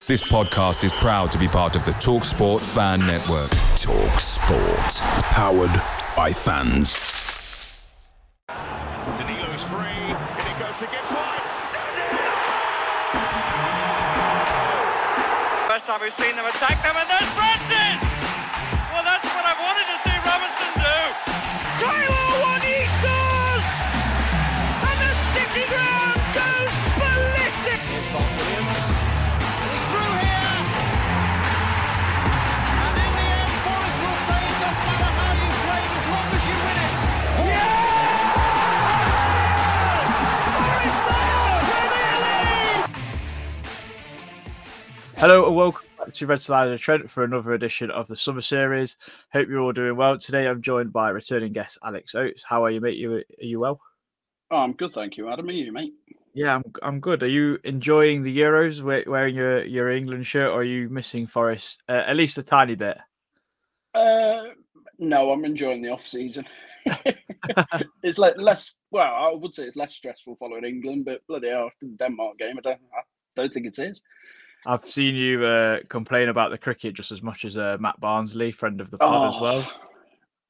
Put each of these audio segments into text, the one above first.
This podcast is proud to be part of the TalkSport Fan Network. TalkSport. Powered by fans. Danilo's free, and it goes to Gibbs wide. First time we've seen them attack them, and there's Brandon! Well, that's what I've wanted to see Robinson do. Tyler one, he scores! And the City ground goes ballistic! Here's Bob Williams, and he's through here! And in the end, Forrest will say it doesn't matter how you play as long as you win it! Hello and welcome back to Red Slider Trent for another edition of the Summer Series. Hope you're all doing well. Today I'm joined by returning guest Alex Oates. How are you, mate? Are you well? Oh, I'm good, thank you, Adam. Are you, mate? Yeah, I'm good. Are you enjoying the Euros, wearing your England shirt, or are you missing Forest at least a tiny bit? No, I'm enjoying the off season. It's like less. Well, I would say it's less stressful following England, but bloody hell, after the Denmark game, I don't think it is. I've seen you complain about the cricket just as much as Matt Barnsley, friend of the pod as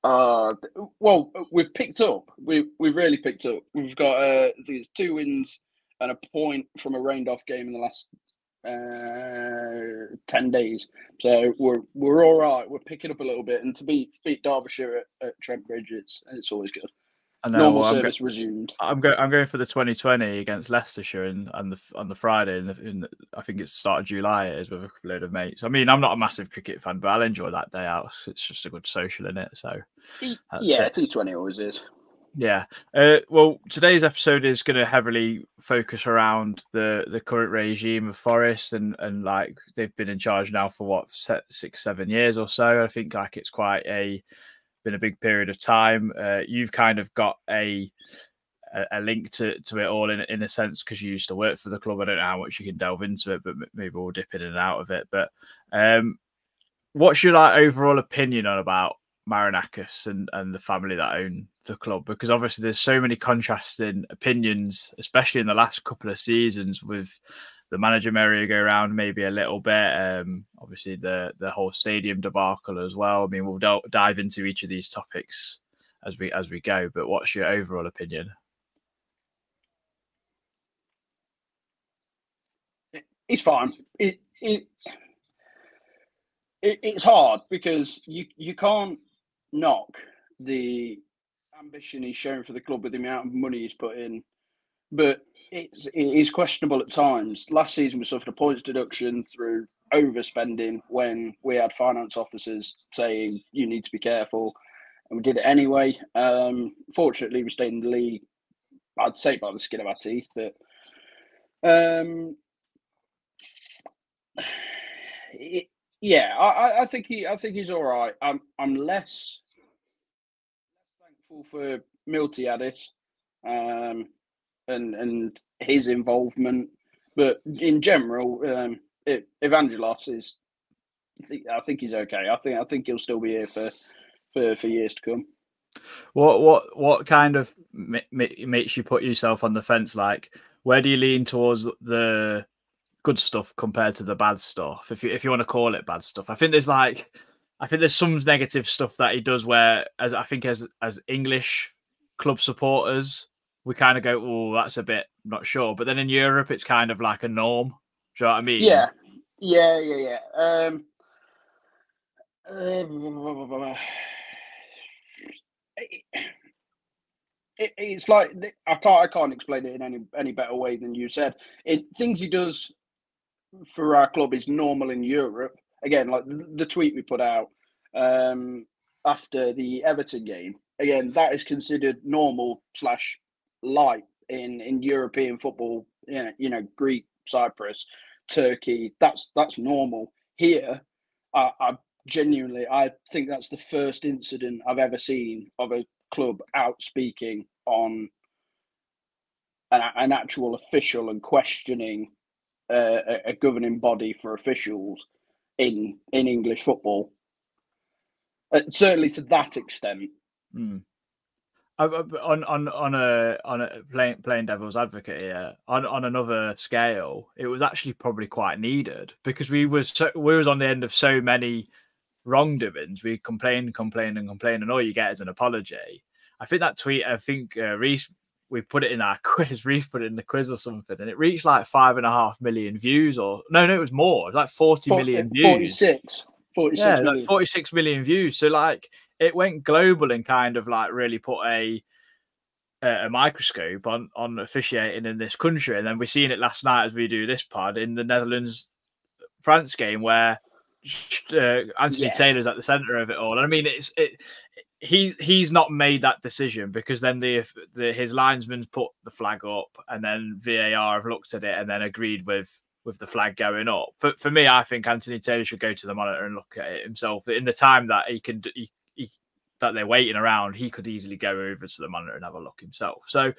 well. Well, we've picked up. We've really picked up. We've got these 2 wins and a point from a rained-off game in the last 10 days. So we're all right. We're picking up a little bit, and to beat Derbyshire at Trent Bridge, it's always good. I know, Normal service resumed. I'm going for the 2020 against Leicestershire on the Friday, in I think it's start of July. It is with a load of mates. I mean, I'm not a massive cricket fan, but I'll enjoy that day out. It's just a good social, in it. So Yeah, T20 always is. Yeah. Well, today's episode is going to heavily focus around the current regime of Forest, and like they've been in charge now for what 6-7 years or so. I think like it's quite been a big period of time. You've kind of got a link to it all in a sense because you used to work for the club. I don't know how much you can delve into it, but maybe we'll dip in and out of it. But what's your overall opinion about Marinakis and the family that own the club? Because obviously there's so many contrasting opinions, especially in the last couple of seasons, with the manager merry-go-round maybe a little bit. Obviously the whole stadium debacle as well. I mean, we'll dive into each of these topics as we go. But what's your overall opinion? It's fine. It's hard because you can't knock the ambition he's shown for the club with the amount of money he's put in, but it is questionable at times. Last season we suffered a points deduction through overspending when we had finance officers saying you need to be careful, and we did it anyway. Fortunately, we stayed in the league, I'd say by the skin of our teeth, but I think he's all right. I'm less thankful for Miltiadis and his involvement, but in general, Evangelos is. I think he's okay. I think he'll still be here for years to come. What kind of makes you put yourself on the fence? Like, where do you lean towards the good stuff compared to the bad stuff, if you want to call it bad stuff? I think there's some negative stuff that he does where, as English club supporters, we kind of go, oh, that's a bit not sure. But then in Europe, it's kind of like a norm. Do you know what I mean? Yeah. It's like I can't explain it in any better way than you said. Things he does for our club is normal in Europe. Again, like the tweet we put out after the Everton game. Again, that is considered normal / light in European football. You know, Greek, Cyprus, Turkey. That's normal. Here, I genuinely think that's the first incident I've ever seen of a club out speaking on an actual official and questioning a governing body for officials in English football. Certainly to that extent. On a playing devil's advocate here, on another scale, it was actually probably quite needed because we was on the end of so many wrongdoings. We complained, and all you get is an apology. I think that tweet, Reese, we put it in our quiz. Reese put it in the quiz or something, and it reached like 5.5 million views, or no, it was more. It was like 40 million views. 46 million. Like 46 million views. So like it went global and kind of like really put a microscope on officiating in this country. And then we're seeing it last night as we do this pod in the Netherlands-France game where Anthony Taylor's at the centre of it all. And I mean, he's not made that decision because then his linesman's put the flag up and then VAR have looked at it and then agreed with the flag going up. For me, I think Anthony Taylor should go to the monitor and look at it himself. In the time that that they're waiting around, he could easily go over to the monitor and have a look himself. So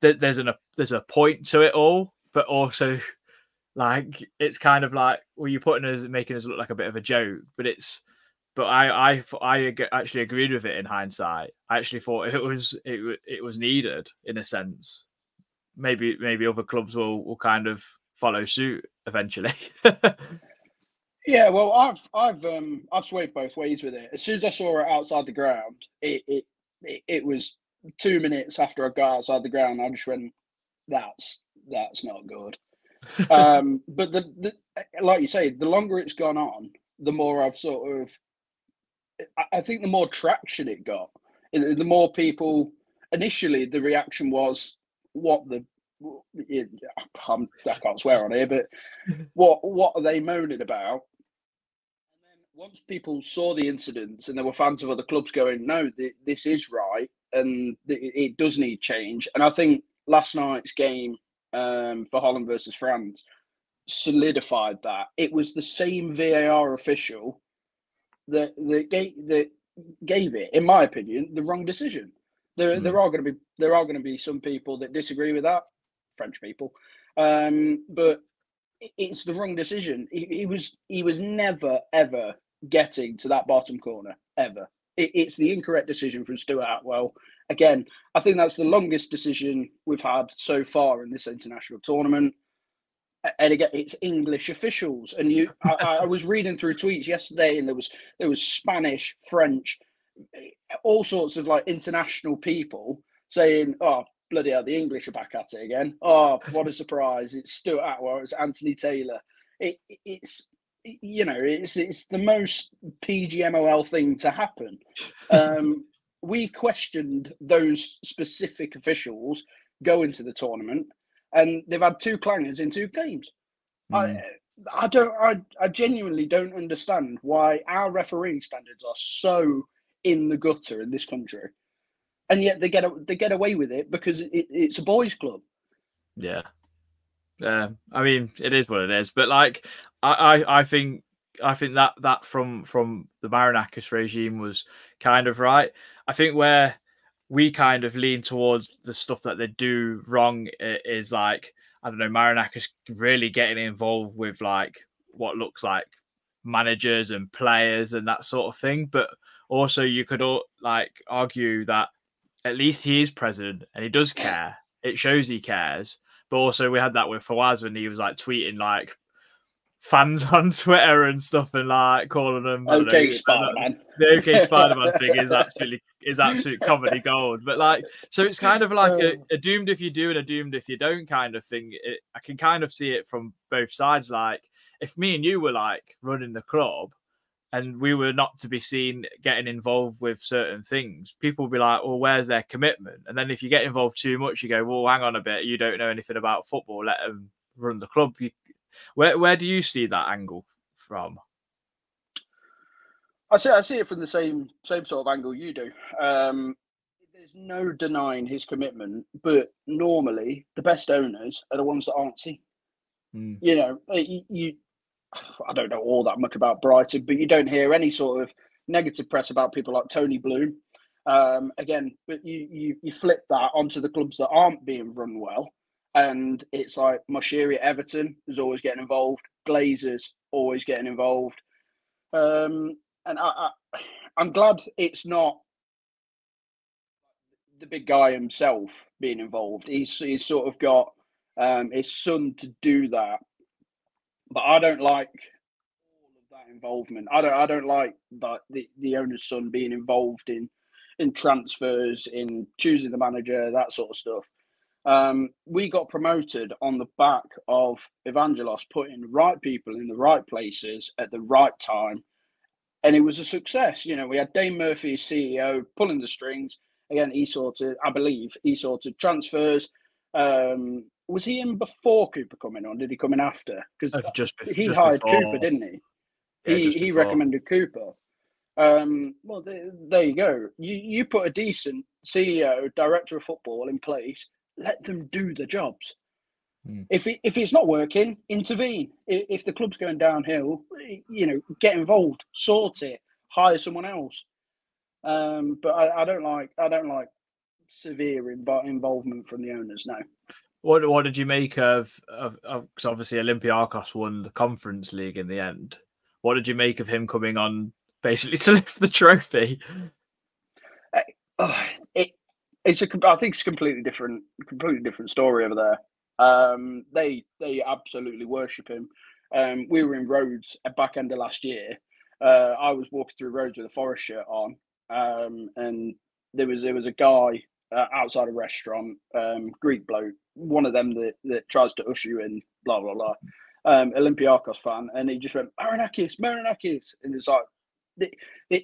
there's a point to it all, but also like it's kind of like, well, you're making us look like a bit of a joke, but I actually agreed with it in hindsight. I actually thought it was needed in a sense. Maybe other clubs will kind of follow suit eventually. Yeah, well, I've swayed both ways with it. As soon as I saw it outside the ground, it was 2 minutes after I got outside the ground. I just went, that's not good. But like you say, the longer it's gone on, the more I've I think the more traction it got. The more people, initially the reaction was, I can't swear on here, but what are they moaning about? And then once people saw the incidents and there were fans of other clubs going, no, this is right and it does need change. And I think last night's game for Holland versus France solidified that. It was the same VAR official that gave it, in my opinion, the wrong decision. There are going to be some people that disagree with that, French people, but it's the wrong decision. He was never ever getting to that bottom corner ever. It's the incorrect decision from Stuart Atwell. Again, I think that's the longest decision we've had so far in this international tournament. And again, it's English officials. And I was reading through tweets yesterday, and there was Spanish, French, all sorts of like international people saying, "Oh, bloody hell, the English are back at it again. Oh, what a surprise! It's Stuart Atwell, it's Anthony Taylor." It's the most PGMOL thing to happen. We questioned those specific officials going to the tournament, and they've had 2 clangers in 2 games. I genuinely don't understand why our refereeing standards are so in the gutter in this country, and yet they get away with it because it's a boys' club. Yeah. I mean, it is what it is. But like, I think that from the Marinakis regime was kind of right. I think where we kind of lean towards the stuff that they do wrong is like, I don't know, Marinakis really getting involved with like what looks like managers and players and that sort of thing. But also you could like argue that at least he is president and he does care. It shows he cares. But also we had that with Fawaz when he was like tweeting like fans on Twitter and stuff and like calling them Spider-Man. The OK Spider-Man thing is absolute comedy gold. But like, so it's kind of like a doomed if you do and a doomed if you don't kind of thing. I can kind of see it from both sides. Like if me and you were like running the club and we were not to be seen getting involved with certain things, people would be like, well, where's their commitment? And then if you get involved too much, you go, well, hang on a bit, you don't know anything about football, let them run the club. Where do you see that angle from? I see it from the same sort of angle you do. There's no denying his commitment, but normally the best owners are the ones that aren't seen. You know, I don't know all that much about Brighton, but you don't hear any sort of negative press about people like Tony Bloom. Again, but you flip that onto the clubs that aren't being run well, and it's like Moshiri at Everton is always getting involved, Glazers always getting involved, and I'm glad it's not the big guy himself being involved. He's sort of got his son to do that, but I don't like all of that involvement. I don't like that the owner's son being involved in transfers, in choosing the manager, that sort of stuff. We got promoted on the back of Evangelos putting the right people in the right places at the right time, and it was a success. You know, we had Dane Murphy as CEO pulling the strings. Again, I believe he sorted transfers. Was he in before Cooper coming on? Did he come in after? Because he just hired before. Cooper, didn't he? Yeah, He recommended Cooper. Well, there you go. You put a decent CEO, director of football in place. Let them do the jobs. If it's not working, intervene. If the club's going downhill, you know, get involved, sort it, hire someone else. But I don't like severe involvement from the owners. No. What did you make of because obviously Olympiacos won the Conference League in the end. What did you make of him coming on basically to lift the trophy? I think it's a completely different story over there. They absolutely worship him. We were in Rhodes at back end of last year. I was walking through Rhodes with a Forest shirt on, and there was a guy outside a restaurant, Greek bloke, one of them that tries to usher you in, blah blah blah. Olympiacos fan, and he just went Marinakis, and it's like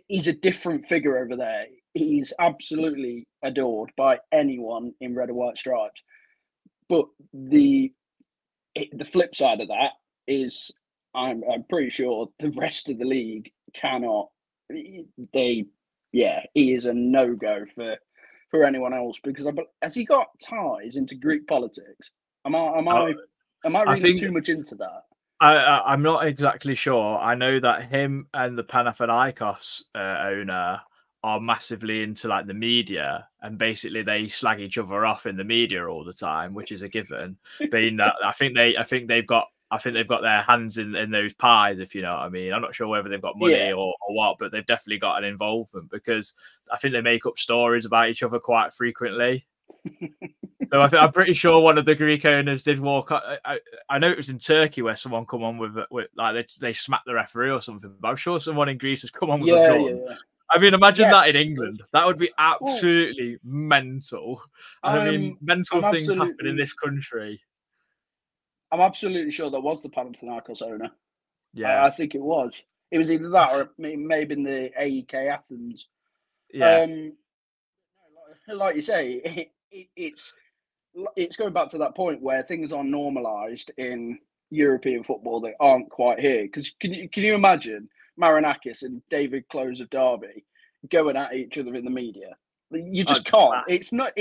he's a different figure over there. He's absolutely adored by anyone in red and white stripes. But the flip side of that is, I'm pretty sure the rest of the league cannot. He is a no-go for anyone else, because has he got ties into Greek politics? Am I reading too much into that? I'm not exactly sure. I know that him and the Panathinaikos owner are massively into like the media, and basically they slag each other off in the media all the time, which is a given. Being that I think they've got their hands in those pies, if you know what I mean. I'm not sure whether they've got money or what, but they've definitely got an involvement, because I think they make up stories about each other quite frequently. So I'm pretty sure one of the Greek owners did walk. I know it was in Turkey where someone come on with like they smacked the referee or something. But I'm sure someone in Greece has come on with a gun. Yeah. I mean, imagine that in England. That would be absolutely mental. I mean, mental things happen in this country. I'm absolutely sure that was the Panathinaikos owner. Yeah, I think it was. It was either that or it may have been the AEK Athens. Yeah. Like you say, it's going back to that point where things are normalised in European football that aren't quite here. Because can you imagine Marinakis and David Close of Derby going at each other in the media? You just can't. It's not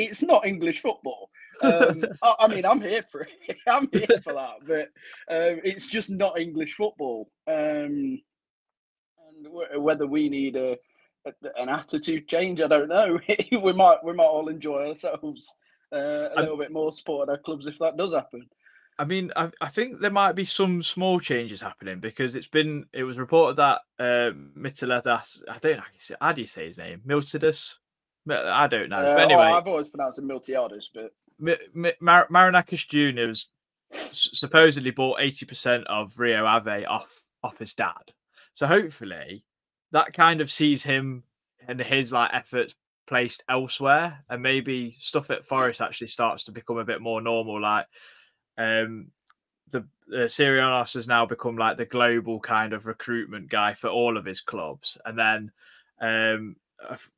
English football. I mean, I'm here for it. I'm here for that, but it's just not English football. And whether we need an attitude change, I don't know. we might all enjoy ourselves a little bit more, supporting our clubs if that does happen. I mean, I think there might be some small changes happening, because it was reported that Mitilidas, I don't know how do you say his name, Miltiades? I don't know. But anyway, I've always pronounced it Miltiades, but Marinakis Jr. was supposedly bought 80% of Rio Ave off his dad. So hopefully that kind of sees him and his like efforts placed elsewhere, and maybe stuff at Forest actually starts to become a bit more normal. Like the Sirianos has now become like the global kind of recruitment guy for all of his clubs, and then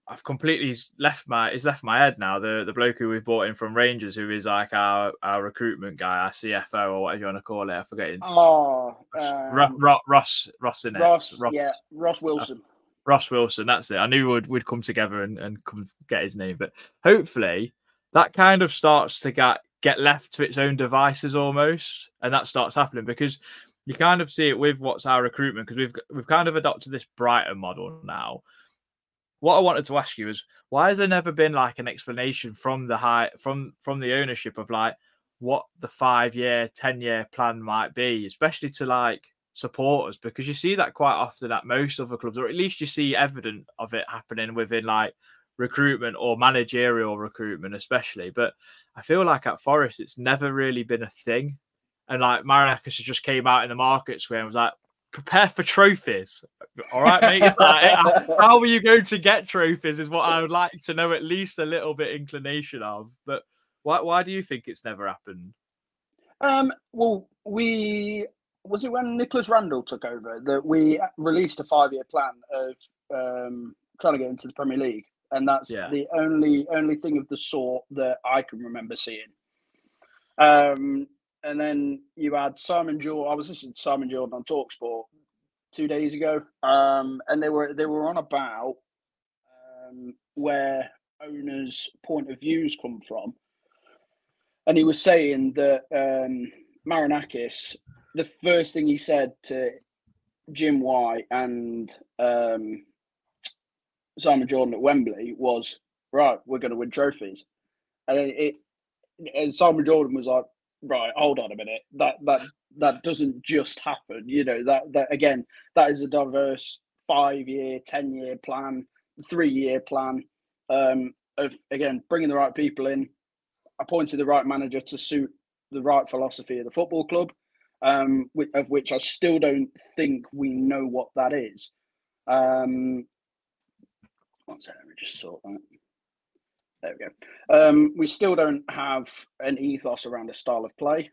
I've completely left my head now. The bloke who we've brought in from Rangers, who is like our recruitment guy, our CFO or whatever you want to call it. I forget. Ross Wilson. Ross Wilson, that's it. I knew we'd come together and come get his name, but hopefully that kind of starts to get left to its own devices almost, and that starts happening, because you kind of see it with what's our recruitment, because we've kind of adopted this Brighton model now. What I wanted to ask you is, why has there never been like an explanation from the ownership of like what the 5-year, 10-year plan might be, especially to like supporters? Because you see that quite often at most other clubs, or at least you see evidence of it happening within like recruitment or managerial recruitment, especially. But I feel like at Forest, it's never really been a thing. And like Marinakis just came out in the market square and was like, prepare for trophies. All right, mate. Like, how are you going to get trophies is what I would like to know at least a little bit inclination of. But why do you think it's never happened? Well, was it when Nicholas Randall took over that we released a 5-year plan of trying to get into the Premier League, and that's the only thing of the sort that I can remember seeing. And then you had Simon Jordan. I was listening to Simon Jordan on TalkSport 2 days ago, and they were on about where owners' point of views come from, and he was saying that Marinakis, the first thing he said to Jim White and Simon Jordan at Wembley was, "Right, we're going to win trophies," and Simon Jordan was like, "Right, hold on a minute. That doesn't just happen. You know, that again, that is a diverse 5-year, 10-year plan, 3-year plan of again bringing the right people in, appointing the right manager to suit the right philosophy of the football club, of which I still don't think we know what that is." One second, let me just sort that. There we go. We still don't have an ethos around a style of play.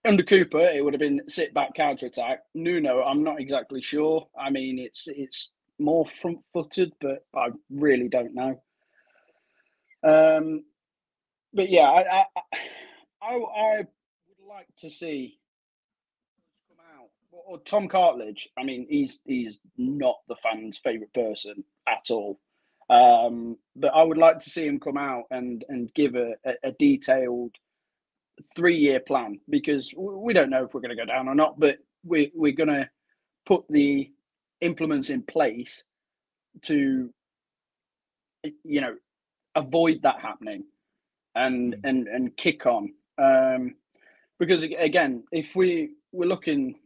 Under Cooper, it would have been sit back, counter attack. Nuno, I'm not exactly sure. I mean, it's more front footed, but I really don't know. But yeah, I would like to see come out. Or Tom Cartledge. I mean, he's not the fans' favourite person at all. But I would like to see him come out and give a detailed 3-year plan, because we don't know if we're going to go down or not, but we're going to put the implements in place to, you know, avoid that happening and kick on. Because again, if we're looking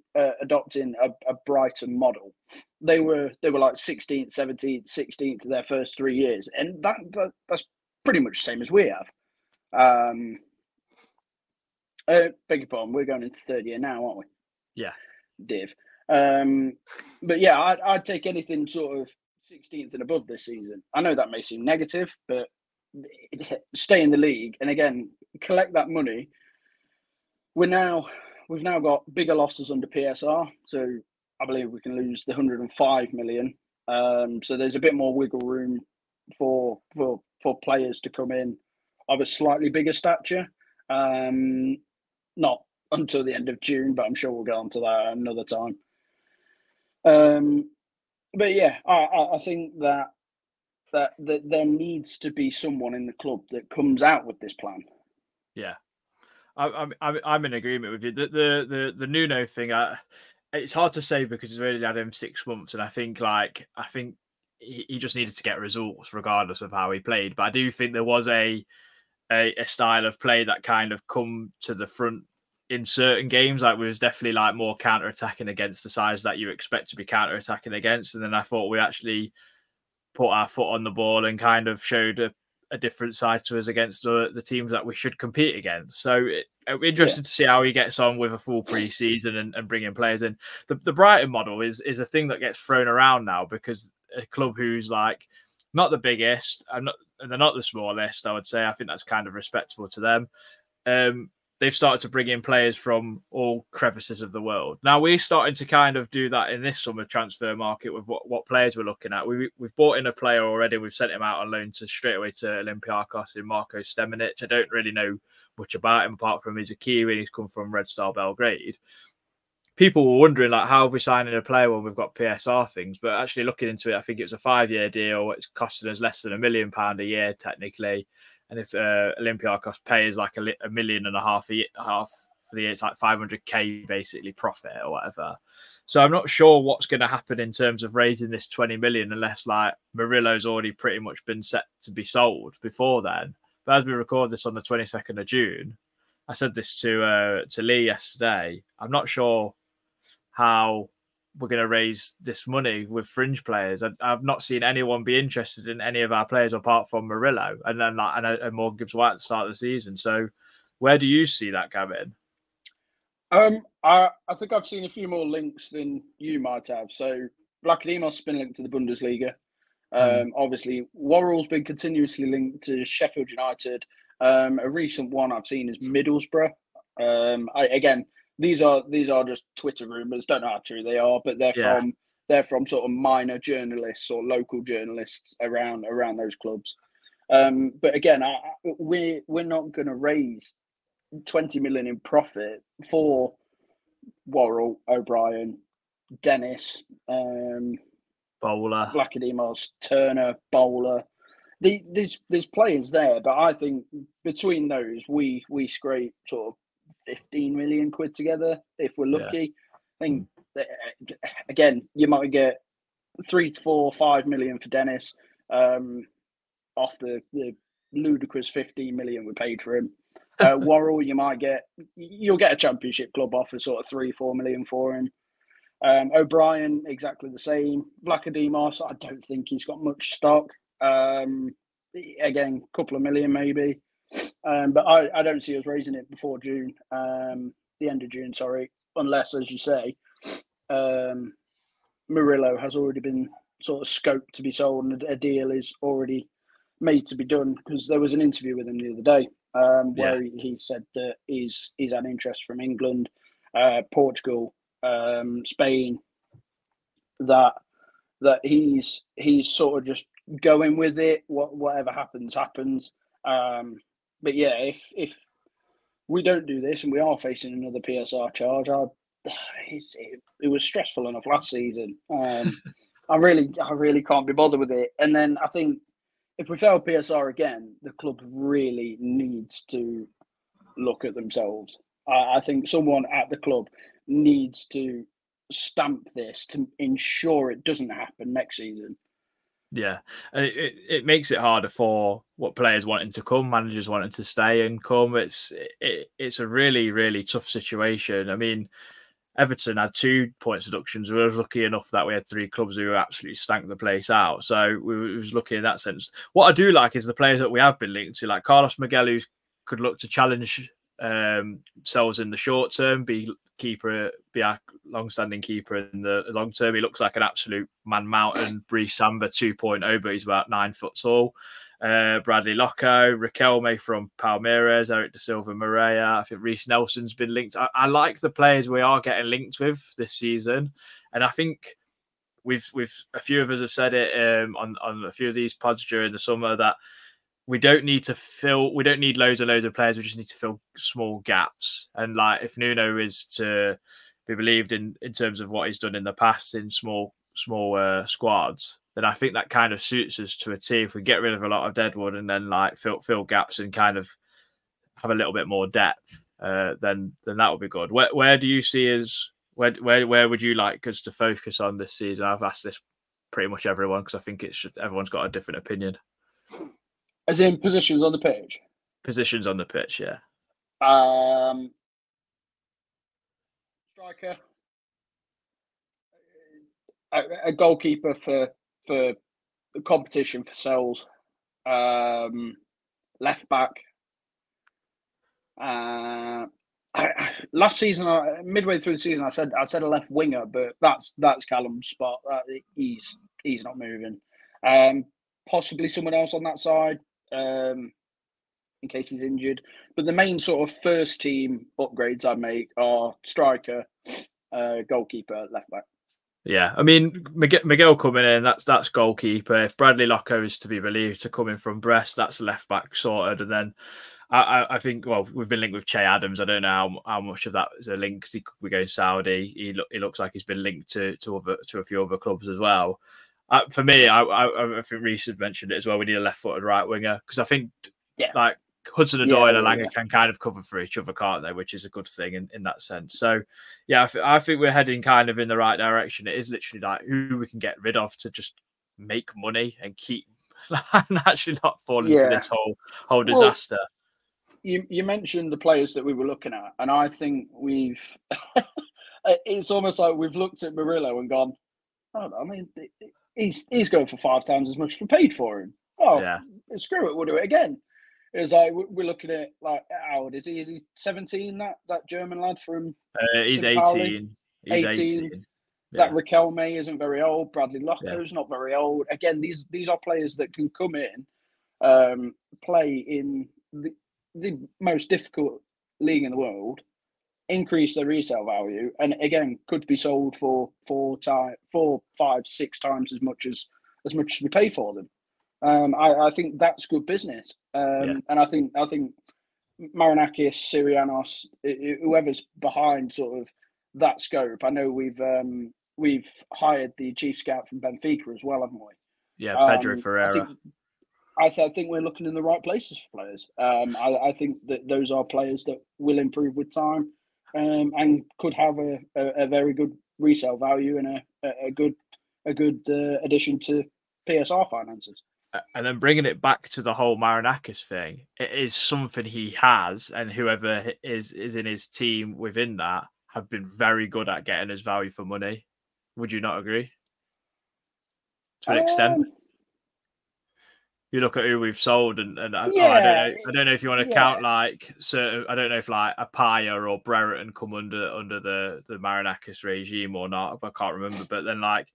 adopting a Brighton model, they were like 16th, 17th, 16th their first 3 years, and that's pretty much the same as we have. Beg your pardon, we're going into 3rd year now, aren't we? Yeah, Div. But yeah, I'd take anything sort of 16th and above this season. I know that may seem negative, but stay in the league and again collect that money. We've now got bigger losses under PSR, so I believe we can lose the 105 million. So there's a bit more wiggle room for players to come in of a slightly bigger stature. Not until the end of June, but I'm sure we'll get onto that another time. But yeah, I think that there needs to be someone in the club that comes out with this plan. Yeah, I'm in agreement with you. The Nuno thing, it's hard to say because he's really had him 6 months, and I think he just needed to get results regardless of how he played. But I do think there was a style of play that kind of come to the front in certain games. Like, we was definitely like more counter-attacking against the sides that you expect to be counter-attacking against. And then I thought we actually put our foot on the ball and kind of showed a different side to us against the teams that we should compete against. So it'll be interesting to see how he gets on with a full pre-season and bringing players in. The Brighton model is a thing that gets thrown around now, because a club who's like not the biggest and they're not the smallest, I would say. I think that's kind of respectable to them. They've started to bring in players from all crevices of the world. Now, we're starting to kind of do that in this summer transfer market with what players we're looking at. We've bought in a player already. We've sent him out on loan straight away to Olympiacos in Marko Stemenic. I don't really know much about him apart from he's a Kiwi and he's come from Red Star Belgrade. People were wondering, like, how are we signing a player when we've got PSR things? But actually looking into it, I think it was a 5-year deal. It's costing us less than £1 million a year, technically. And if Olympiacos pays like $1.5 million for the year, it's like 500k basically profit or whatever. So I'm not sure what's going to happen in terms of raising this 20 million unless like Murillo's already pretty much been set to be sold before then. But as we record this on the 22nd of June, I said this to Lee yesterday, I'm not sure how we're going to raise this money with fringe players. I've not seen anyone be interested in any of our players apart from Murillo and then and Morgan Gibbs-White at the start of the season. So where do you see that, Gavin? I think I've seen a few more links than you might have. So Vlachodimos been linked to the Bundesliga. Obviously, Worrell's been continuously linked to Sheffield United. A recent one I've seen is Middlesbrough. Again, these are just Twitter rumours. Don't know how true they are, but they're from sort of minor journalists or local journalists around those clubs. But again, we're not going to raise 20 million in profit for Worrell, O'Brien, Dennis, Bowler, Vlachodimos, Turner, Bowler. There's players there, but I think between those we scrape sort of 15 million quid together if we're lucky. I think that, again, you might get 3 to 4, 5 million for Dennis off the ludicrous 15 million we paid for him. Worrell, you'll get a championship club offer sort of 3-4 million for him. O'Brien, exactly the same. Vlachodimos, I don't think he's got much stock. Again, a couple of million maybe. But I don't see us raising it before June, the end of June, sorry, unless, as you say, Murillo has already been sort of scoped to be sold and a deal is already made to be done, because there was an interview with him the other day where he said that he's had interest from England, Portugal, Spain, that he's sort of just going with it. Whatever happens. But yeah, if we don't do this and we are facing another PSR charge, it was stressful enough last season. I really can't be bothered with it. And then I think if we fail PSR again, the club really needs to look at themselves. I think someone at the club needs to stamp this to ensure it doesn't happen next season. Yeah, and it makes it harder for what players wanting to come, managers wanting to stay and come. It's a really, really tough situation. I mean, Everton had 2 points deductions. We were lucky enough that we had 3 clubs who absolutely stank the place out. So we was lucky in that sense. What I do like is the players that we have been linked to, like Carlos Miguel, who could look to challenge selves in the short term, be our long-standing keeper in the long term. He looks like an absolute man mountain. Brice Samba 2.0, but he's about 9 foot tall. Bradley Locko, Riquelme from Palmeiras, Eric Da Silva Moreira. I think Reece Nelson's been linked. I like the players we are getting linked with this season, and I think we've a few of us have said it on a few of these pods during the summer that we don't need loads and loads of players. We just need to fill small gaps. And like, if Nuno is to be believed in terms of what he's done in the past in small squads, then I think that kind of suits us to a T. If we get rid of a lot of deadwood and then like fill gaps and kind of have a little bit more depth, then that would be good. Where do you see us? Where would you like us to focus on this season? I've asked this pretty much everyone because I think everyone's got a different opinion. As in positions on the pitch? Positions on the pitch, yeah. Striker. A goalkeeper for the competition for Sells. Left back. Last season, midway through the season, I said a left winger, but that's Callum's spot. He's not moving. Possibly someone else on that side, in case he's injured. But the main sort of first team upgrades I make are striker, goalkeeper, left back. Yeah, I mean, Miguel coming in, that's goalkeeper. If Bradley Locko is to be believed to come in from Brest, that's left back sorted. And then I think, well, we've been linked with Che Adams. I don't know how much of that is a link because he could be going Saudi. He looks like he's been linked to a few other clubs as well. For me, I think Reece had mentioned it as well. We need a left-footed right winger because I think like Hudson-Odoi and Elanga can kind of cover for each other, can't they? Which is a good thing in that sense. So, yeah, I think we're heading kind of in the right direction. It is literally like who we can get rid of to just make money and keep and actually not fall into this whole disaster. You mentioned the players that we were looking at, and I think we've it's almost like we've looked at Murillo and gone, oh, I mean, he's going for 5 times as much as we paid for him. Oh, Yeah. screw it, we'll do it again. It's like we're looking at like how old is he? Is he 17? That German lad from He's St. Pauli? 18. He's 18. That Yeah. Riquelme isn't very old. Bradley Yeah. Locko's not very old. Again, these are players that can come in, play in the most difficult league in the world, increase their resale value, and again could be sold for 4, 5, 6 times as much as we pay for them. I think that's good business, and I think Marinakis, Sirianos, whoever's behind sort of that scope. I know we've hired the chief scout from Benfica as well, haven't we? Yeah, Pedro Ferreira. I think we're looking in the right places for players. I think that those are players that will improve with time, and could have a very good resale value and a good addition to PSR finances. And then bringing it back to the whole Marinakis thing, it is something he has, and whoever is in his team within that have been very good at getting his value for money. Would you not agree? To an extent. You look at who we've sold, and I don't know if you want to count like certain. I don't know if like Apaya or Brereton come under the Marinakis regime or not. I can't remember. But then like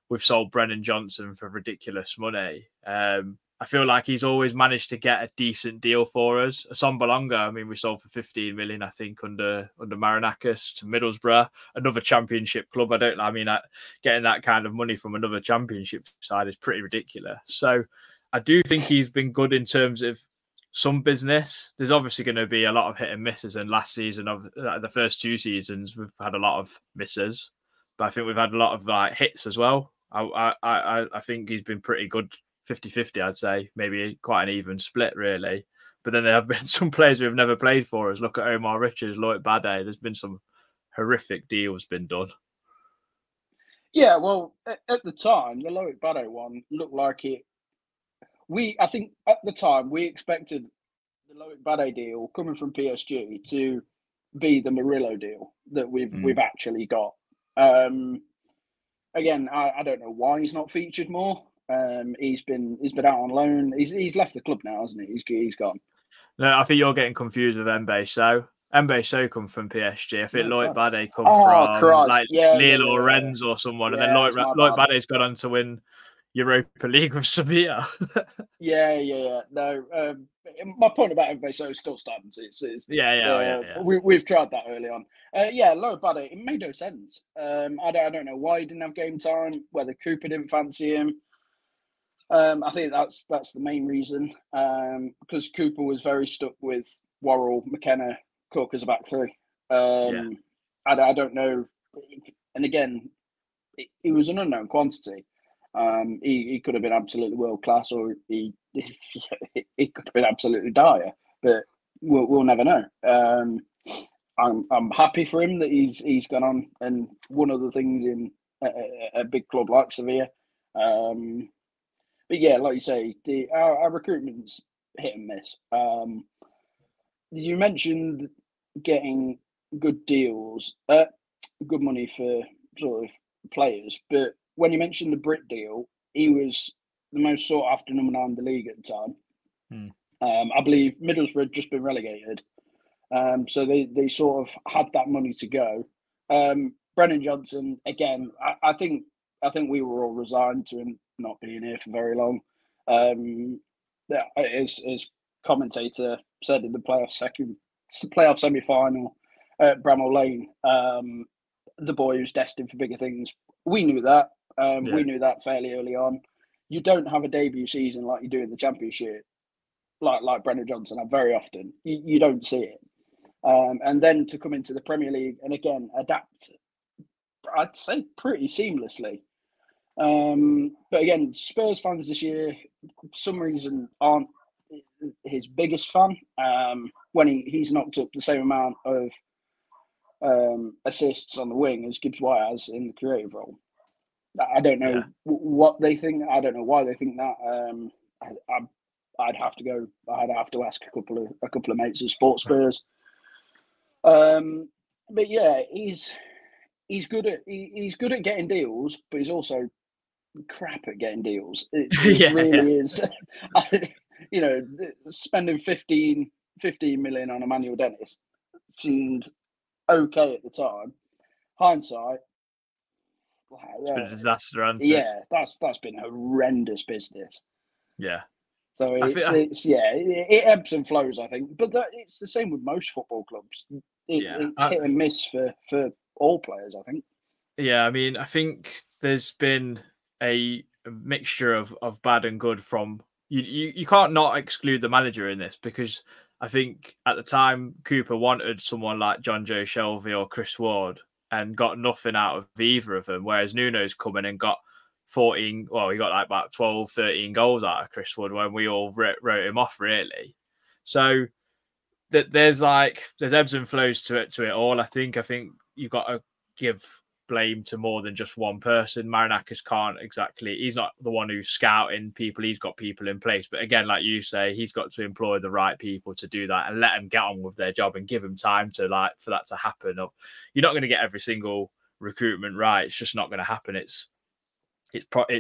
we've sold Brennan Johnson for ridiculous money. I feel like he's always managed to get a decent deal for us. Sombalonga, I mean, we sold for 15 million, I think, under Marinakis to Middlesbrough, another championship club. Getting that kind of money from another championship side is pretty ridiculous. So I do think he's been good in terms of some business. There's obviously going to be a lot of hit and misses, and last season of the first 2 seasons, we've had a lot of misses, but I think we've had a lot of like hits as well. I think he's been pretty good. 50-50, I'd say, maybe quite an even split, really. But then there have been some players who have never played for us. Look at Omar Richards, Loic Bade. There's been some horrific deals been done. Yeah, well, at the time, the Loic Bade one looked like it. I think at the time we expected the Loic Bade deal coming from PSG to be the Murillo deal that we've actually got. Again, I don't know why he's not featured more. He's been out on loan. He's left the club now, hasn't he? He's gone. No, I think you're getting confused with Mbaye Sow. Mbaye Sow come from PSG. I think Loic Bade come from like Lille or Rennes or someone, and then Loic Bade's gone on to win Europa League with Sevilla. Yeah. No, my point about Mbaye Sow still stands. Yeah. We've tried that early on. Loic Bade, it made no sense. I don't know why he didn't have game time. Whether Cooper didn't fancy him. I think that's the main reason, because Cooper was very stuck with Worrell, McKenna, Cook as a back three. I don't know, and again, he was an unknown quantity. He could have been absolutely world class, or he could have been absolutely dire, but we'll never know. I'm happy for him that he's gone on and won other things in a big club like Sevilla. But yeah, like you say, our recruitment's hit and miss. You mentioned getting good deals, good money for sort of players, but when you mentioned the Brit deal, he was the most sought after number 9 in the league at the time. I believe Middlesbrough had just been relegated, so they sort of had that money to go. Brennan Johnson, again, I think we were all resigned to him not being here for very long. As commentator said in the playoff semi-final at Bramall Lane, the boy who's destined for bigger things. We knew that. We knew that fairly early on. You don't have a debut season like you do in the Championship, like Brennan Johnson had very often. You don't see it. And then to come into the Premier League and again adapt, I'd say pretty seamlessly. But again, Spurs fans this year, for some reason, aren't his biggest fan. When he's knocked up the same amount of assists on the wing as Gibbs White has in the creative role. I don't know what they think. I don't know why they think that. I'd have to go. I'd have to ask a couple of mates at Sports Spurs. But yeah, he's good at getting deals, but he's also crap at getting deals. It Yeah, really is. You know, spending 15 million on Emmanuel Dennis seemed okay at the time. Hindsight, it's been a disaster, hasn't it? that's been horrendous business. Yeah. So I think, it ebbs and flows, I think. But it's the same with most football clubs. It's hit and miss for all players, I think. Yeah, I mean, I think there's been a mixture of bad and good from you can't not exclude the manager in this, because I think at the time Cooper wanted someone like John Joe Shelby or Chris Ward and got nothing out of either of them, whereas Nuno's come in and got 14, well, he got like about 12, 13 goals out of Chris Wood when we all wrote him off, really. So there's ebbs and flows to it all. I think you've got to give blame to more than just one person. Marinakis can't exactly, he's not the one who's scouting people, he's got people in place. But again, like you say, he's got to employ the right people to do that and let them get on with their job and give them time to for that to happen. You're not going to get every single recruitment right. It's just not going to happen. It's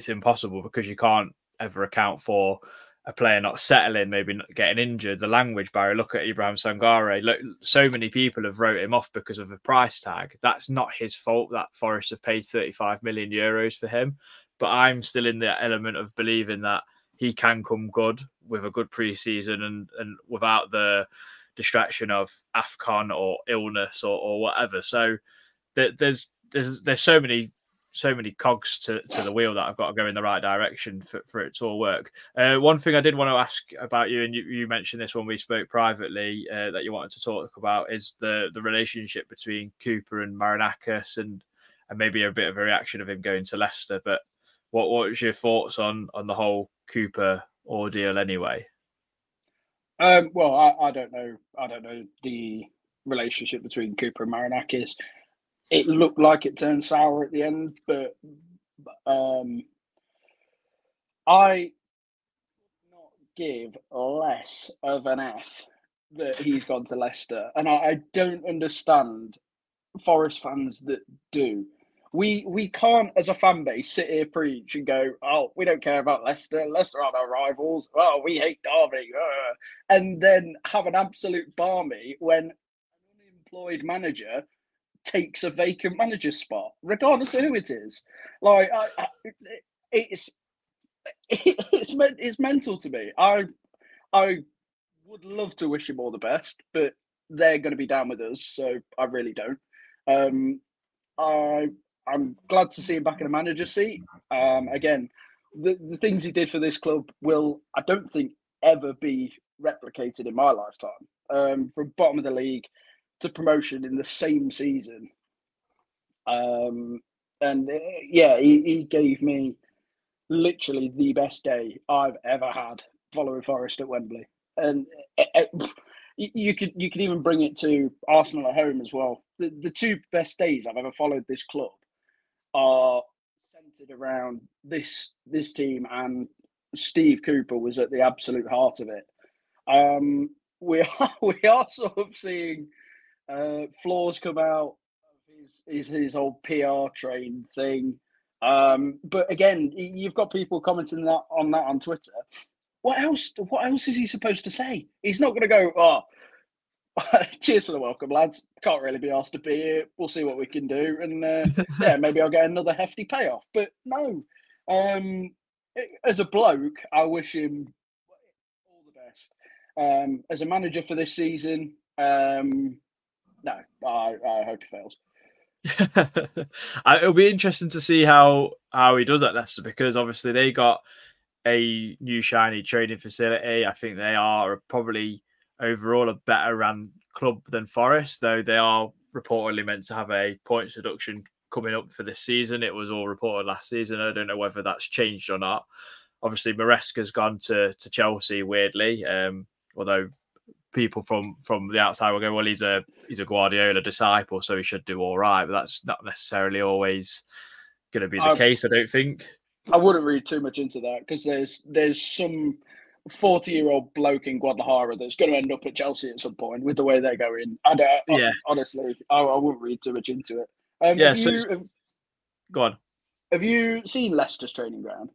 impossible, because you can't ever account for a player not settling, maybe not getting injured, the language barrier. Look at Ibrahim Sangare. Look, so many people have wrote him off because of a price tag. That's not his fault that Forest have paid 35 million euros for him. But I'm still in the element of believing that he can come good with a good pre-season and without the distraction of AFCON or illness or whatever. So there's so many cogs to the wheel that I've got to go in the right direction for it to all work. One thing I did want to ask about you, and you mentioned this when we spoke privately, that you wanted to talk about, is the relationship between Cooper and Marinakis, and maybe a bit of a reaction of him going to Leicester. But what was your thoughts on the whole Cooper ordeal anyway? Well, I don't know. I don't know the relationship between Cooper and Marinakis. It looked like it turned sour at the end, but I not give less of an F that he's gone to Leicester, and I don't understand Forest fans that do. We can't, as a fan base, sit here preach and go, "Oh, we don't care about Leicester. Leicester are our rivals. Oh, we hate Derby," and then have an absolute barmy when an unemployed manager takes a vacant manager spot, regardless of who it is. Like, it's mental to me. I would love to wish him all the best, but they're going to be down with us, so I really don't. I'm glad to see him back in a manager seat. Again, the things he did for this club will, I don't think, ever be replicated in my lifetime. From bottom of the league to promotion in the same season. He gave me literally the best day I've ever had following Forest at Wembley. And you could even bring it to Arsenal at home as well. The two best days I've ever followed this club are centered around this team, and Steve Cooper was at the absolute heart of it. We are sort of seeing flaws come out of his whole PR train thing. But again, you've got people commenting on that on Twitter. What else is he supposed to say? He's not going to go, "Oh, cheers for the welcome, lads. Can't really be asked to be here. We'll see what we can do. And maybe I'll get another hefty payoff." But no, as a bloke, I wish him all the best. As a manager for this season, no, I hope he fails. It'll be interesting to see how he does at Leicester, because obviously they got a new shiny training facility. I think they are probably overall a better run club than Forest, though they are reportedly meant to have a points deduction coming up for this season. It was all reported last season. I don't know whether that's changed or not. Obviously, Maresca's gone to Chelsea, weirdly, although people from the outside will go, "Well, he's a Guardiola disciple, so he should do all right." But that's not necessarily always going to be the case, I don't think. I wouldn't read too much into that, because there's some 40-year-old bloke in Guadalajara that's going to end up at Chelsea at some point with the way they're going. Honestly, I wouldn't read too much into it. Yeah, Have so you go on. have you seen Leicester's training ground?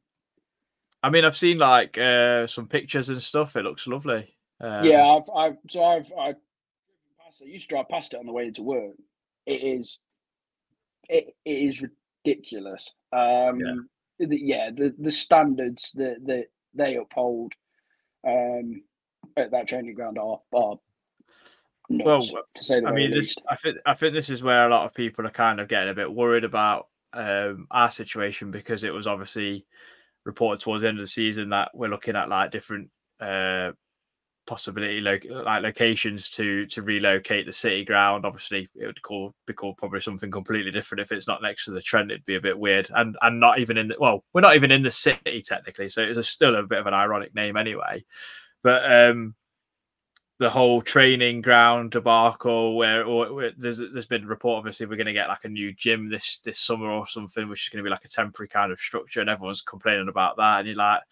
I mean, I've seen like some pictures and stuff. It looks lovely. Yeah, I used to drive past it on the way into work. It is ridiculous. Yeah. The standards that they uphold at that training ground are nuts, Well, to say the I very mean, this. least. I think this is where a lot of people are kind of getting a bit worried about our situation, because it was obviously reported towards the end of the season that we're looking at like different possibility like locations to relocate the city ground. Obviously, it would be called probably something completely different. If it's not next to the Trent, it'd be a bit weird. And not even in we're not even in the city technically, so it's still a bit of an ironic name anyway. But the whole training ground debacle, where there's been a report, obviously we're going to get like a new gym this summer or something, which is going to be like a temporary kind of structure, and everyone's complaining about that. And you're like,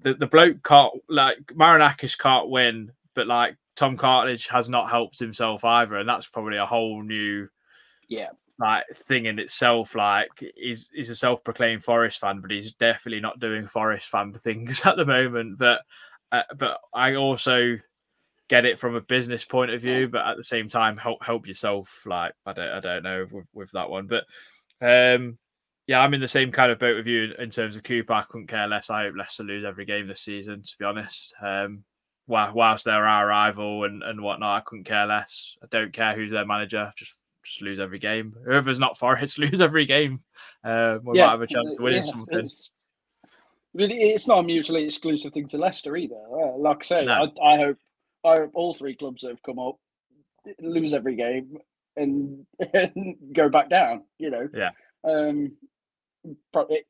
the bloke can't, like, Marinakis can't win, but like Tom Cartledge has not helped himself either, and that's probably a whole new like thing in itself. Like he's a self-proclaimed Forest fan, but he's definitely not doing Forest fan things at the moment. But I also get it from a business point of view, but at the same time, help yourself. Like I don't know with that one, but yeah, I'm in the same kind of boat with you in terms of Cooper. I couldn't care less. I hope Leicester lose every game this season, to be honest. Whilst they're our rival and whatnot, I couldn't care less. I don't care who's their manager. Just lose every game. Whoever's not Forest, lose every game. We might have a chance of winning something. It's not a mutually exclusive thing to Leicester either. Like I say, No. I hope all three clubs that have come up lose every game and go back down. Yeah.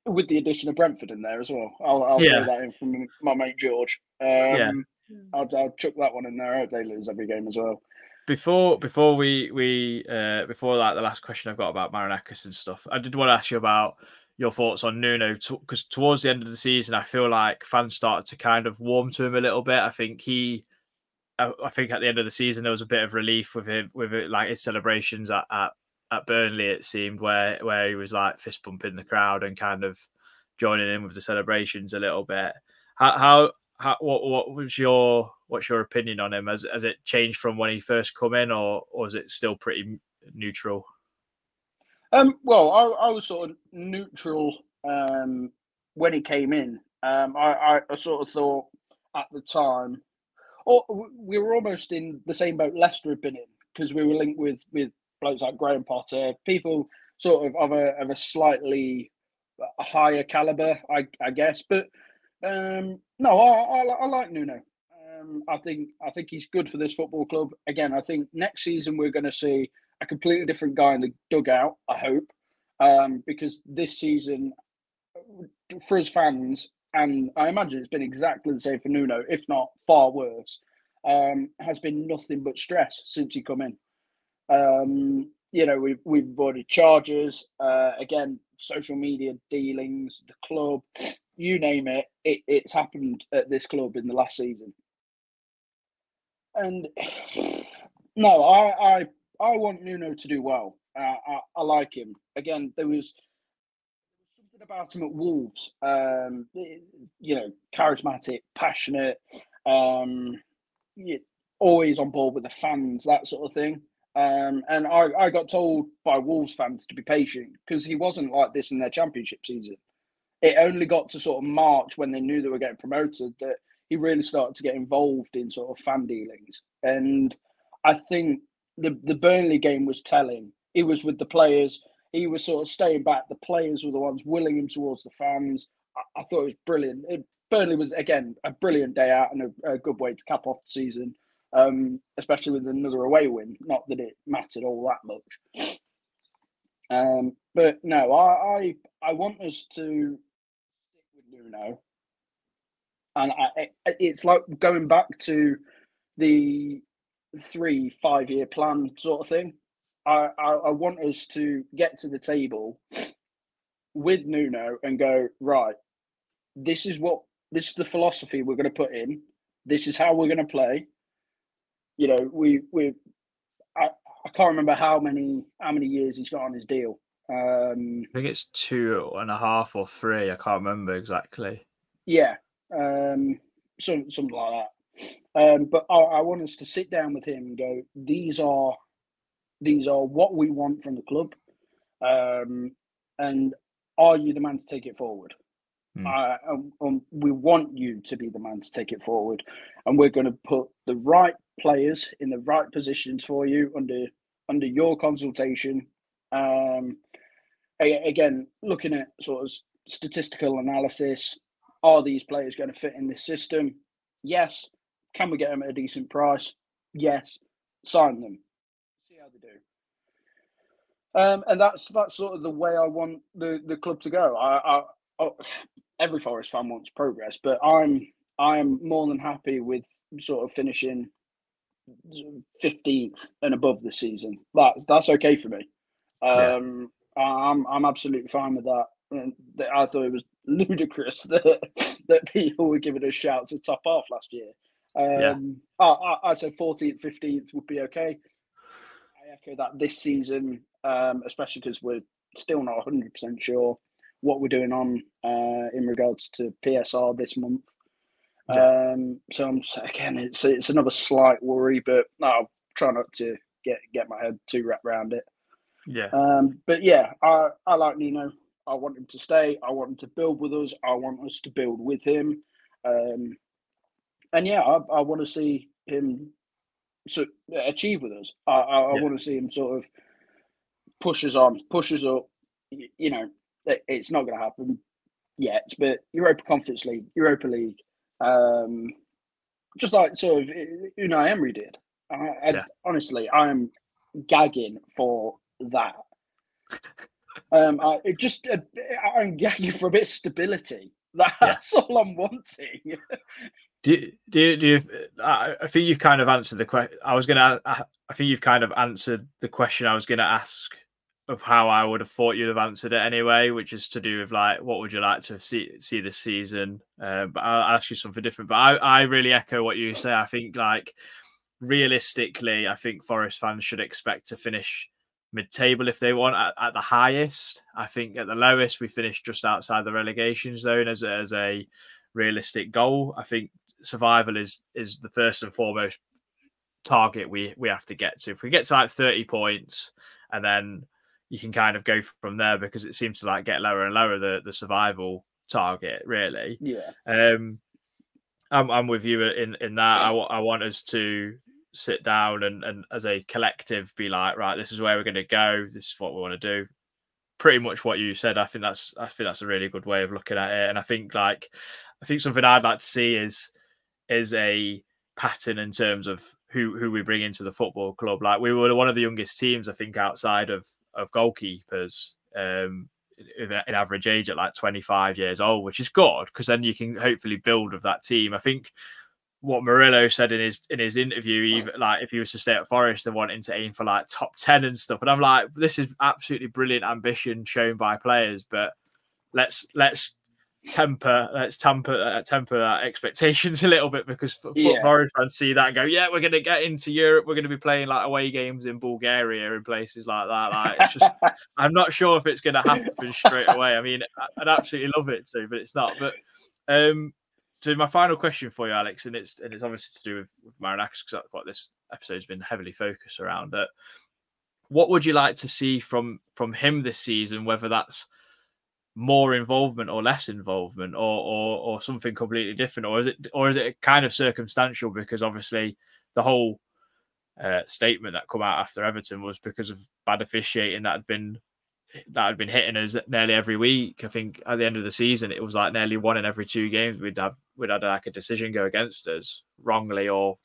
With the addition of Brentford in there as well. I'll throw that in from my mate George. Yeah. I'll chuck that one in there. I hope they lose every game as well. Before that, the last question I've got about Marinakis and stuff, I did want to ask you about your thoughts on Nuno, because towards the end of the season, I feel like fans started to kind of warm to him a little bit. I think at the end of the season there was a bit of relief with it, like his celebrations at Burnley. It seemed where he was like fist bumping the crowd and kind of joining in with the celebrations a little bit. What's your opinion on him? Has it changed from when he first come in, or is it still pretty neutral? Well, I was sort of neutral when he came in. I sort of thought at the time, we were almost in the same boat Leicester had been in, because we were linked with blokes like Graham Potter, people sort of a slightly higher caliber, I guess. But no, I like Nuno. I think he's good for this football club. Again, I think next season we're going to see a completely different guy in the dugout, I hope, because this season, for us fans, and I imagine it's been exactly the same for Nuno, if not far worse, has been nothing but stress since he come in. We've avoided charges, again, social media dealings, the club, you name it, it's happened at this club in the last season. And no, I want Nuno to do well. I like him. Again, there was something about him at Wolves. Charismatic, passionate, always on board with the fans, that sort of thing. And I got told by Wolves fans to be patient, because he wasn't like this in their championship season. It only got to sort of March, when they knew they were getting promoted, that he really started to get involved in sort of fan dealings. And I think the Burnley game was telling. He was with the players. He was sort of staying back. The players were the ones willing him towards the fans. I thought it was brilliant. Burnley was, again, a brilliant day out and a good way to cap off the season, especially with another away win. Not that it mattered all that much. But no, I want us to stick with Nuno. And it's like going back to the 3-5 year plan sort of thing. I want us to get to the table with Nuno and go, right, this is the philosophy we're going to put in. This is how we're going to play. I can't remember how many years he's got on his deal. I think it's 2.5 or 3. I can't remember exactly. Yeah, something like that. But I want us to sit down with him and go, these are what we want from the club, and are you the man to take it forward? We want you to be the man to take it forward, and we're going to put the right players in the right positions for you under your consultation. Again, looking at sort of statistical analysis, are these players going to fit in this system? Yes. Can we get them at a decent price? Yes. Sign them. See how they do. And that's sort of the way I want the club to go. Every Forest fan wants progress, but I'm more than happy with sort of finishing 15th and above this season. That's okay for me. I'm absolutely fine with that. And I thought it was ludicrous that people were giving us shouts at top half last year. I said 14th, 15th would be okay. I echo that this season, especially because we're still not 100% sure what we're doing on in regards to PSR this month. So again, it's another slight worry, but I'll try not to get my head too wrapped around it. But yeah, I like Nino. I want him to stay. I want him to build with us. I want us to build with him. And yeah, I want to see him achieve with us. I want to see him sort of push us on, push us up. You know, it's not going to happen yet, but Europa Conference League, Europa League, just like sort of Unai Emery did. Honestly, I am gagging for that. I'm gagging for a bit of stability. That's all I'm wanting. Do you? I think you've kind of answered the question. I think you've kind of answered the question I was going to ask of how I would have thought you'd have answered it anyway, which is to do with like what would you like to see this season. But I'll ask you something different. But I really echo what you say. I think like realistically, I think Forest fans should expect to finish mid-table if they want at the highest. I think at the lowest we finished just outside the relegation zone as a realistic goal. I think survival is the first and foremost target we have to get to. If we get to like 30 points and then you can kind of go from there, because it seems to like get lower and lower the survival target really. I'm with you in that. I want us to sit down and as a collective be like, right, this is where we're going to go, this is what we want to do. Pretty much what you said. I think that's a really good way of looking at it. And I think something I'd like to see is a pattern in terms of who we bring into the football club. Like we were one of the youngest teams, I think, outside of goalkeepers in average age at like 25 years old, which is good because then you can hopefully build with that team. I think what Murillo said in his interview, even like if he was to stay at Forest and wanting to aim for like top 10 and stuff, and I'm like, this is absolutely brilliant ambition shown by players, but let's temper expectations a little bit, because Forest fans see that and go, yeah, we're going to get into Europe, we're going to be playing like away games in Bulgaria and places like that. Like it's just, I'm not sure if it's going to happen straight away. I mean, I'd absolutely love it to, but it's not. But so my final question for you, Alex, and it's obviously to do with Marinakis, because that's what this episode's been heavily focused around. But what would you like to see from him this season, whether that's more involvement or less involvement or something completely different, or is it kind of circumstantial, because obviously the whole statement that come out after Everton was because of bad officiating that had been hitting us nearly every week. I think at the end of the season it was like nearly 1 in every 2 games we'd had like a decision go against us, wrongly or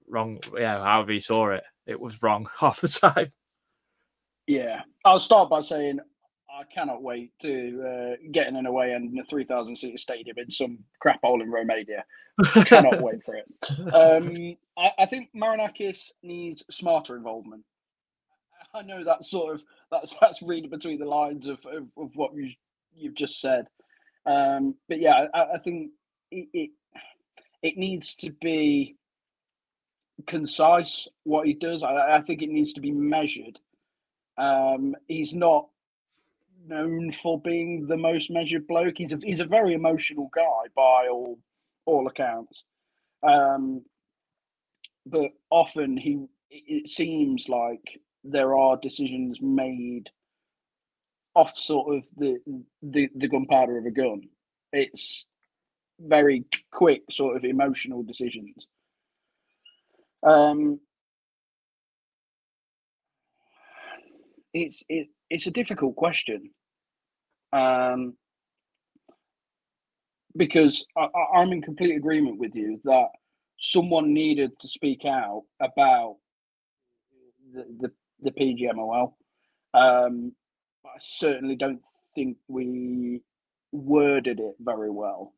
wrong, however you saw it, it was wrong half the time. I'll start by saying I cannot wait to get in an away end in a 3,000-seater stadium in some crap hole in Romania. Cannot wait for it. I think Marinakis needs smarter involvement. I know that's that's reading between the lines of what you've just said. But yeah, I think it needs to be concise what he does. I think it needs to be measured. He's not known for being the most measured bloke. He's a very emotional guy by all accounts. But often it seems like there are decisions made off sort of the gunpowder of a gun. It's very quick sort of emotional decisions. It's a difficult question. Because I'm in complete agreement with you that someone needed to speak out about the PGMOL. But I certainly don't think we worded it very well.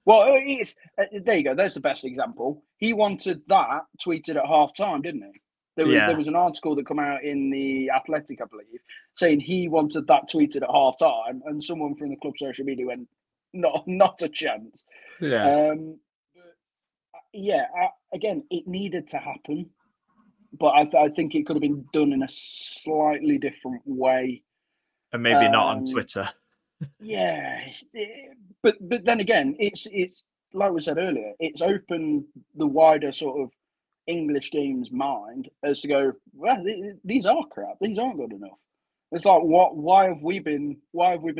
Well, it's there you go. There's the best example. He wanted that tweeted at half time, didn't he? There was an article that come out in the Athletic, I believe, saying he wanted that tweeted at half time, and someone from the club social media went, not a chance. Yeah. Again, it needed to happen, but I think it could have been done in a slightly different way, and maybe not on Twitter. Yeah, but then again, it's like we said earlier, it's opened the wider sort of English game's mind as to go, well, these are crap. These aren't good enough. It's like, what? Why have we been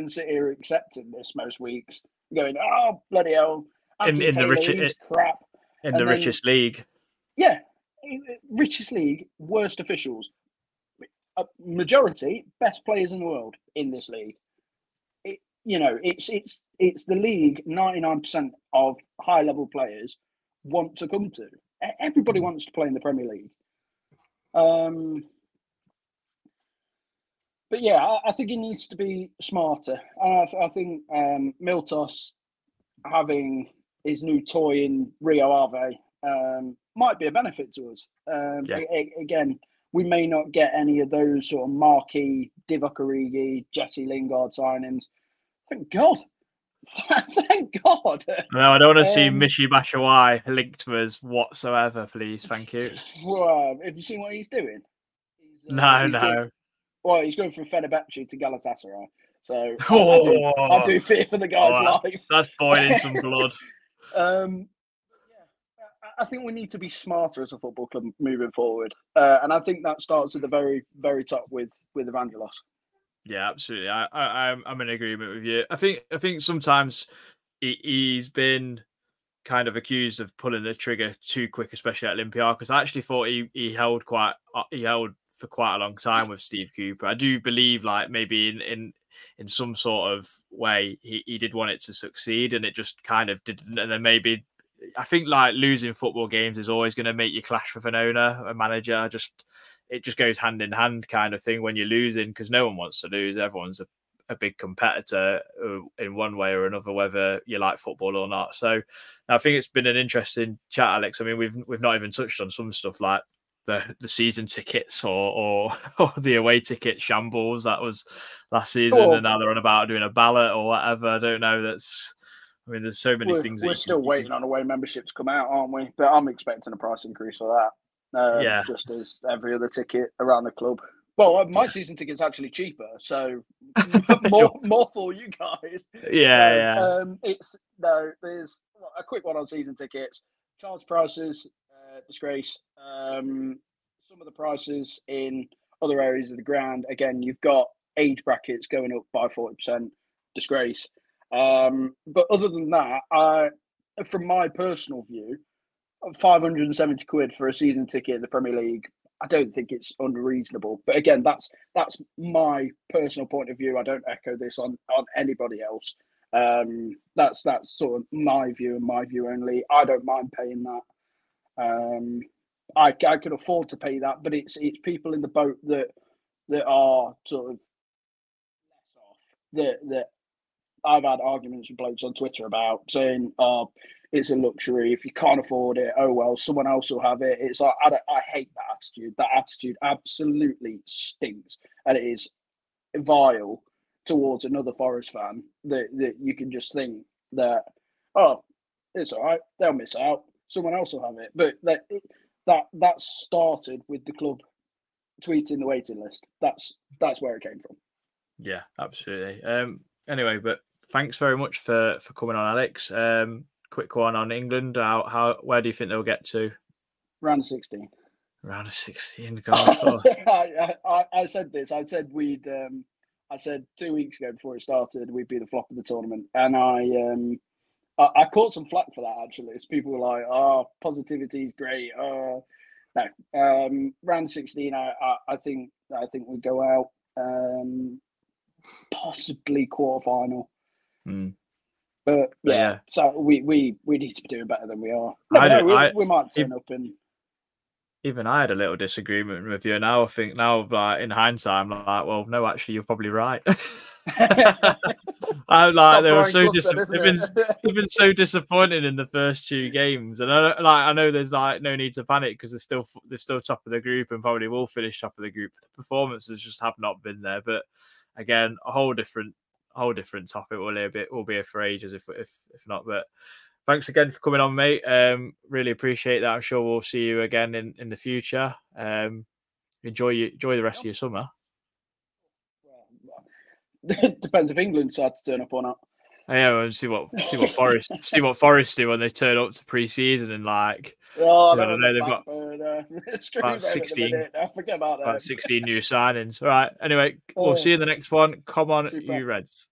sitting here accepting this most weeks, going, oh bloody hell, in the richest crap in the richest league. Yeah, richest league, worst officials, majority best players in the world in this league. It's the league 99% of high level players want to come to. Everybody wants to play in the Premier League. But yeah, I think he needs to be smarter. I think Miltos having his new toy in Rio Ave might be a benefit to us. Again, we may not get any of those sort of marquee Divock Origi, Jesse Lingard signings. Thank God. Thank God. No, I don't want to see Michy Batshuayi linked to us whatsoever, please. Thank you. Well, have you seen what he's doing? No. He's going from Fenerbahce to Galatasaray. So I do fear for the guy's life. That's boiling some blood. I think we need to be smarter as a football club moving forward. And I think that starts at the very, very top with Evangelos. Yeah, absolutely. I'm in agreement with you. I think sometimes he's been kind of accused of pulling the trigger too quick, especially at Olympiacos. I actually thought he held for quite a long time with Steve Cooper. I do believe, like, maybe in some sort of way he did want it to succeed, and it just kind of didn't. And then maybe I think like losing football games is always going to make you clash with an owner, a manager. It just goes hand in hand kind of thing when you're losing, because no one wants to lose. Everyone's a big competitor in one way or another, whether you like football or not. So I think it's been an interesting chat, Alex. I mean, we've not even touched on some stuff like the season tickets or the away ticket shambles that was last season, and now they're on about doing a ballot or whatever. I don't know. There's so many things. We're still waiting on away memberships to come out, aren't we? But I'm expecting a price increase for that. Just as every other ticket around the club. Well, my season ticket's actually cheaper, so more for you guys. There's a quick one on season tickets. Charge prices, disgrace. Some of the prices in other areas of the ground. Again, you've got age brackets going up by 40%. Disgrace. But other than that, from my personal view, 570 quid for a season ticket in the Premier League, I don't think it's unreasonable. But again, that's my personal point of view. I don't echo this on anybody else. That's sort of my view and my view only. I don't mind paying that. I could afford to pay that, but it's people in the boat that are sort of less off that I've had arguments with blokes on Twitter about saying, "Oh, it's a luxury. If you can't afford it, oh well, someone else will have it." It's like I hate that attitude. That attitude absolutely stinks, and it is vile towards another Forest fan. That you can just think that, oh, it's all right. They'll miss out. someone else will have it. But that started with the club tweeting the waiting list. That's where it came from. Yeah, absolutely. Anyway, but thanks very much for coming on, Alex. Quick one on England. Where do you think they'll get to? Round of 16. Round of 16. God, I said this. I said we'd. I said 2 weeks ago before it started we'd be the flop of the tournament, and I caught some flack for that actually. So people were like, "Oh, positivity is great." No, round of 16. I think we go out. Possibly quarterfinal. But yeah, so we need to be doing better than we are. We might turn up and. Even I had a little disagreement with you. Now I think, like in hindsight, I'm like, well, no, actually, you're probably right. I'm like, they were so they've been so disappointing in the first 2 games, and I know there's like no need to panic because they're still top of the group and probably will finish top of the group. The performances just have not been there. But again, a whole different topic. We'll be here for ages if not. But thanks again for coming on, mate. Really appreciate that. I'm sure we'll see you again in the future. Enjoy the rest of your summer. It depends if England decide to turn up or not. Yeah, we'll see what Forest do when they turn up to pre-season and like. Oh, I don't know. They've got about 16. I forget about that. About 16 new signings. All right. Anyway, we'll see you in the next one. Come on, you Reds.